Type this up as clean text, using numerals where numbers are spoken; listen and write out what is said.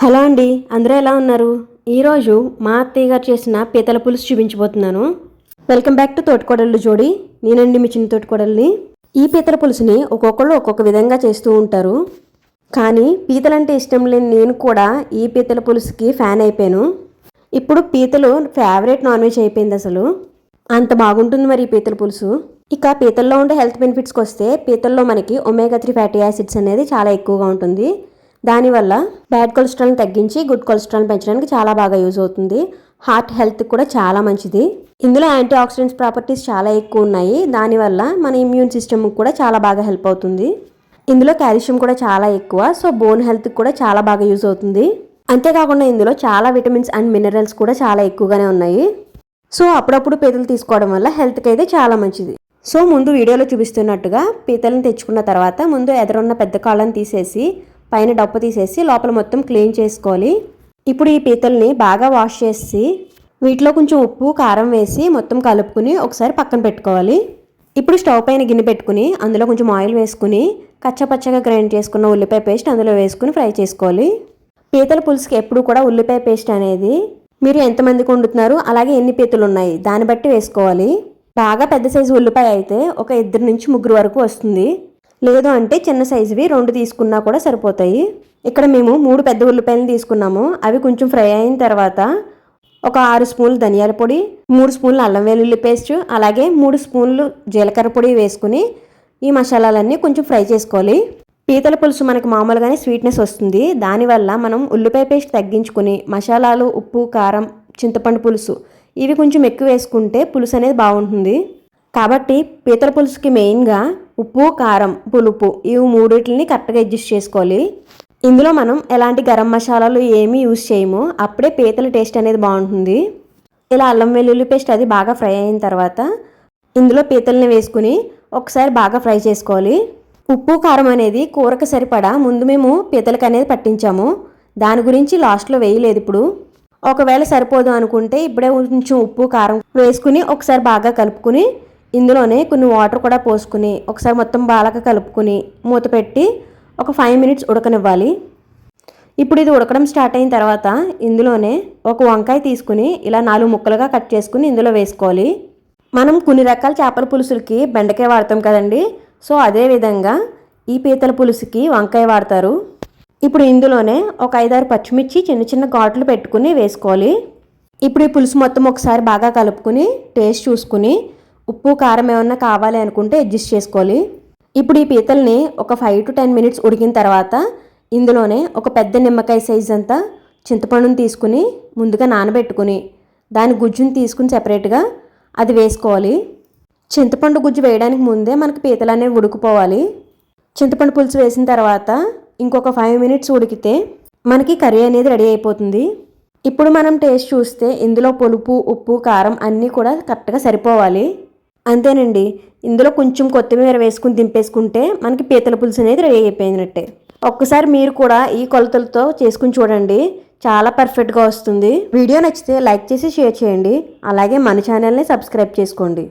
Hello అండి, అందరూ ఎలా ఉన్నారు? ఈరోజు మా అత్తయ్య గారు చేసిన పీతల పులుసు చూపించబోతున్నాను. వెల్కమ్ బ్యాక్ టు తోటకోడళ్ళు జోడి. నేనండి మీ చిన్న తోటకోడల్ని. ఈ పీతల పులుసుని ఒక్కొక్కళ్ళు ఒక్కొక్క విధంగా చేస్తూ ఉంటారు. కానీ పీతలంటే ఇష్టం లేని నేను కూడా ఈ పీతల పులుసుకి ఫ్యాన్ అయిపోయాను. ఇప్పుడు పీతలు ఫేవరెట్ నాన్ వెజ్ అయిపోయింది. అసలు అంత బాగుంటుంది మరి ఈ పీతల పులుసు. ఇక పీతల్లో ఉండే హెల్త్ బెనిఫిట్స్కి వస్తే పీతల్లో మనకి ఒమేగా 3 ఫ్యాటీ యాసిడ్స్ అనేది చాలా ఎక్కువగా ఉంటుంది. దానివల్ల బ్యాడ్ కొలెస్ట్రాల్ని తగ్గించి గుడ్ కొలెస్ట్రాల్ని పెంచడానికి చాలా బాగా యూజ్ అవుతుంది. హార్ట్ హెల్త్ కూడా చాలా మంచిది. ఇందులో యాంటీ ఆక్సిడెంట్స్ ప్రాపర్టీస్ చాలా ఎక్కువ ఉన్నాయి. దానివల్ల మన ఇమ్యూన్ సిస్టమ్ కూడా చాలా బాగా హెల్ప్ అవుతుంది. ఇందులో కాల్షియం కూడా చాలా ఎక్కువ, సో బోన్ హెల్త్కి కూడా చాలా బాగా యూజ్ అవుతుంది. అంతేకాకుండా ఇందులో చాలా విటమిన్స్ అండ్ మినరల్స్ కూడా చాలా ఎక్కువగానే ఉన్నాయి. సో అప్పుడప్పుడు పీతలు తీసుకోవడం వల్ల హెల్త్కి అయితే చాలా మంచిది. సో ముందు వీడియోలో చూపిస్తున్నట్టుగా పీతలను తెచ్చుకున్న తర్వాత ముందు ఎదురున్న పెద్ద కాళ్ళని తీసేసి పైన డప్పు తీసేసి లోపల మొత్తం క్లీన్ చేసుకోవాలి. ఇప్పుడు ఈ పీతల్ని బాగా వాష్ చేసి వీటిలో కొంచెం ఉప్పు కారం వేసి మొత్తం కలుపుకుని ఒకసారి పక్కన పెట్టుకోవాలి. ఇప్పుడు స్టవ్ పైన గిన్నె పెట్టుకుని అందులో కొంచెం ఆయిల్ వేసుకుని కచ్చపచ్చగా గ్రైండ్ చేసుకున్న ఉల్లిపాయ పేస్ట్ అందులో వేసుకుని ఫ్రై చేసుకోవాలి. పీతల పులుసుకి ఎప్పుడు కూడా ఉల్లిపాయ పేస్ట్ అనేది మీరు ఎంతమందికి వండుతున్నారు, అలాగే ఎన్ని పీతలు ఉన్నాయి దాన్ని బట్టి వేసుకోవాలి. బాగా పెద్ద సైజు ఉల్లిపాయ అయితే ఒక 2 నుంచి 3 వరకు వస్తుంది. లేదు అంటే చిన్న సైజువి 2 తీసుకున్నా కూడా సరిపోతాయి. ఇక్కడ మేము 3 పెద్ద ఉల్లిపాయలు తీసుకున్నాము. అవి కొంచెం ఫ్రై అయిన తర్వాత ఒక 6 స్పూన్లు ధనియాల పొడి, 3 స్పూన్లు అల్లం వెల్లుల్లి పేస్ట్, అలాగే 3 స్పూన్లు జీలకర్ర పొడి వేసుకుని ఈ మసాలాలన్నీ కొంచెం ఫ్రై చేసుకోవాలి. పీతల పులుసు మనకి మామూలుగానే స్వీట్నెస్ వస్తుంది. దానివల్ల మనం ఉల్లిపాయ పేస్ట్ తగ్గించుకుని మసాలాలు, ఉప్పు, కారం, చింతపండు పులుసు ఇవి కొంచెం ఎక్కువ వేసుకుంటే పులుసు అనేది బాగుంటుంది. కాబట్టి పీతల పులుసుకి మెయిన్గా ఉప్పు, కారం, పులుపు ఇవి 3 కరెక్ట్గా అడ్జస్ట్ చేసుకోవాలి. ఇందులో మనం ఎలాంటి గరం మసాలాలు ఏమీ యూజ్ చేయము. అప్పుడే పీతల టేస్ట్ అనేది బాగుంటుంది. ఇలా అల్లం వెల్లుల్లి పేస్ట్ అది బాగా ఫ్రై అయిన తర్వాత ఇందులో పీతల్ని వేసుకుని ఒకసారి బాగా ఫ్రై చేసుకోవాలి. ఉప్పు కారం అనేది కూరకు సరిపడా ముందు మేము పీతలకు అనేది పట్టించాము. దాని గురించి లాస్ట్లో వేయలేదు. ఇప్పుడు ఒకవేళ సరిపోదు అనుకుంటే ఇప్పుడే కొంచెం ఉప్పు కారం వేసుకుని ఒకసారి బాగా కలుపుకుని ఇందులోనే కొన్ని వాటర్ కూడా పోసుకుని ఒకసారి మొత్తం బాగా కలుపుకుని మూత పెట్టి ఒక 5 మినిట్స్ ఉడకనివ్వాలి. ఇప్పుడు ఇది ఉడకడం స్టార్ట్ అయిన తర్వాత ఇందులోనే ఒక వంకాయ తీసుకుని ఇలా 4 ముక్కలుగా కట్ చేసుకుని ఇందులో వేసుకోవాలి. మనం కొన్ని రకాల చేపల పులుసులకి బెండకాయ వాడతాం కదండి. సో అదే విధంగా ఈ పీతల పులుసుకి వంకాయ వాడతారు. ఇప్పుడు ఇందులోనే ఒక 5-6 పచ్చిమిర్చి చిన్న చిన్న ఘాట్లు పెట్టుకుని వేసుకోవాలి. ఇప్పుడు ఈ పులుసు మొత్తం ఒకసారి బాగా కలుపుకుని టేస్ట్ చూసుకుని ఉప్పు కారం ఏమన్నా కావాలి అనుకుంటే అడ్జస్ట్ చేసుకోవాలి. ఇప్పుడు ఈ పీతల్ని ఒక 5 to 10 మినిట్స్ ఉడికిన తర్వాత ఇందులోనే ఒక పెద్ద నిమ్మకాయ సైజ్ అంతా చింతపండుని తీసుకుని ముందుగా నానబెట్టుకుని దాని గుజ్జుని తీసుకుని సెపరేట్గా అది వేసుకోవాలి. చింతపండు గుజ్జు వేయడానికి ముందే మనకి పీతలు అనేవి ఉడికిపోవాలి. చింతపండు పులుసు వేసిన తర్వాత ఇంకొక 5 మినిట్స్ ఉడికితే మనకి కర్రీ అనేది రెడీ అయిపోతుంది. ఇప్పుడు మనం టేస్ట్ చూస్తే ఇందులో పులుపు, ఉప్పు, కారం అన్నీ కూడా కరెక్ట్గా సరిపోవాలి. అంతేనండి. ఇందులో కొంచెం కొత్తిమీర వేసుకుని దింపేసుకుంటే మనకి పీతల పులుసు అనేది రెడీ అయిపోయినట్టే. ఒక్కసారి మీరు కూడా ఈ కొలతలతో చేసుకుని చూడండి, చాలా పర్ఫెక్ట్గా వస్తుంది. వీడియో నచ్చితే లైక్ చేసి షేర్ చేయండి. అలాగే మన ఛానల్ని సబ్స్క్రైబ్ చేసుకోండి.